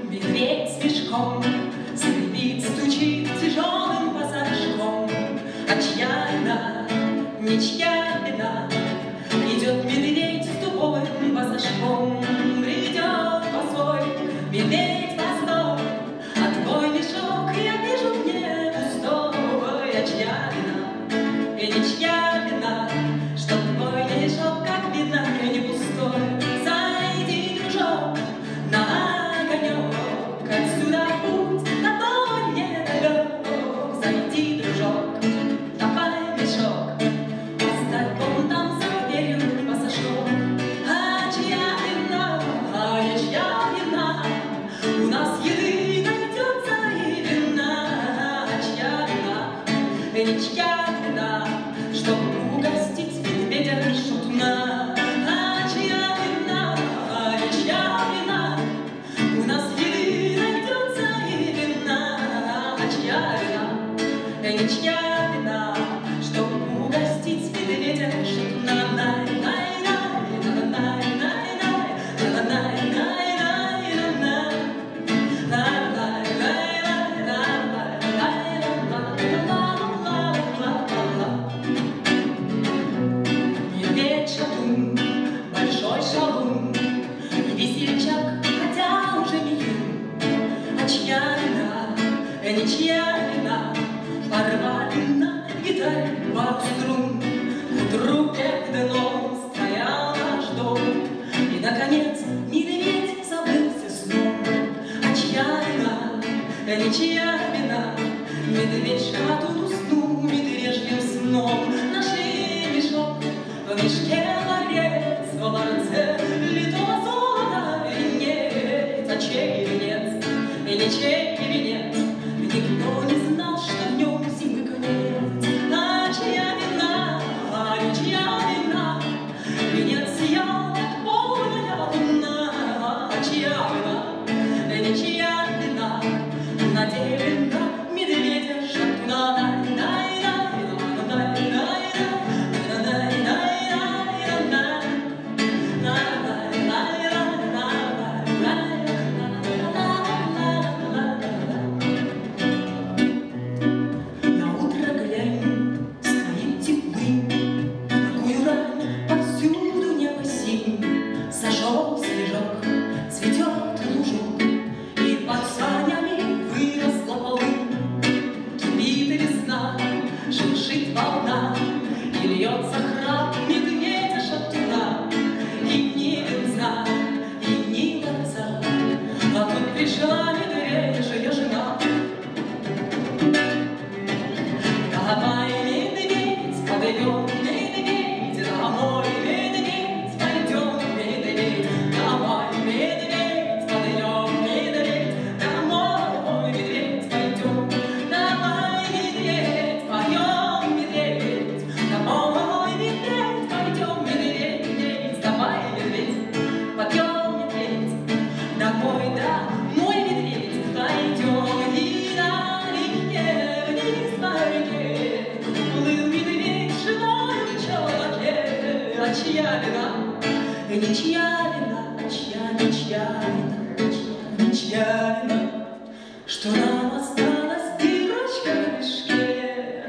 Медведь с мешком скрипит, стучит тяжелым пассажком. А чья вина, ничья вина, идет медведь с тупым пассажком. Придет босой медведь постой, а твой мешок я вижу мне пустой. А чья вина, и ничья вина, что твой мешок, как видно, не пустой. Зайди, дружок, на огонек, отсюда путь, на той недалек. Зайди, дружок, давай мешок, поставь вон там за дверью пассажок. А чья вина, а не чья вина, у нас еды найдется и вина. А чья вина, и не чья вина, чтоб угостить медведя шутна. А чья вина, а не чья вина, у нас еды найдется и вина. А чья вина, и не чья вина, чтоб угостить медведя шутна. Большой шалун, весельчак, хотя уже не юн. А чья вина, ничья вина, порвали на гитаре пару струн. Вдруг вверх дном стоял наш дом, и, наконец, медведь забылся сном. А чья вина, ничья вина, медведь тут уснул медвежьим сном. Нашли мешок, в мешке ларец, в ларце литого золота венец. А чей венец, или чей венец, никто не знал, что в нем зимы конец. А чья вина, а не чья вина, венец сиял, как полная луна. А чья вина, не чья вина, надели на медведя шатуна. Сошел снежок, цветет лужок, и под санями выросла полынь. Кипит весна, шуршит волна, и льется храп медведя шатуна. И ни венца, и ни ларца, а тут пришла медвежья жена. Давай, медведь, подойдем, медведь, домой, медведь, пойдем, медведь. Давай, медведь, подойдем, медведь, домой, медведь, пойдем. Давай, медведь, поем, медведь, домой, медведь, пойдем, медведь. Давай, медведь, подъем, медведь, домой, да, мой медведь, пойдем. И на реке вниз по реке плыл медведь живой в челноке. А чья вина, ничья вина, а чья, ничья вина, ничья вина, что нам осталась дырочка в мешке.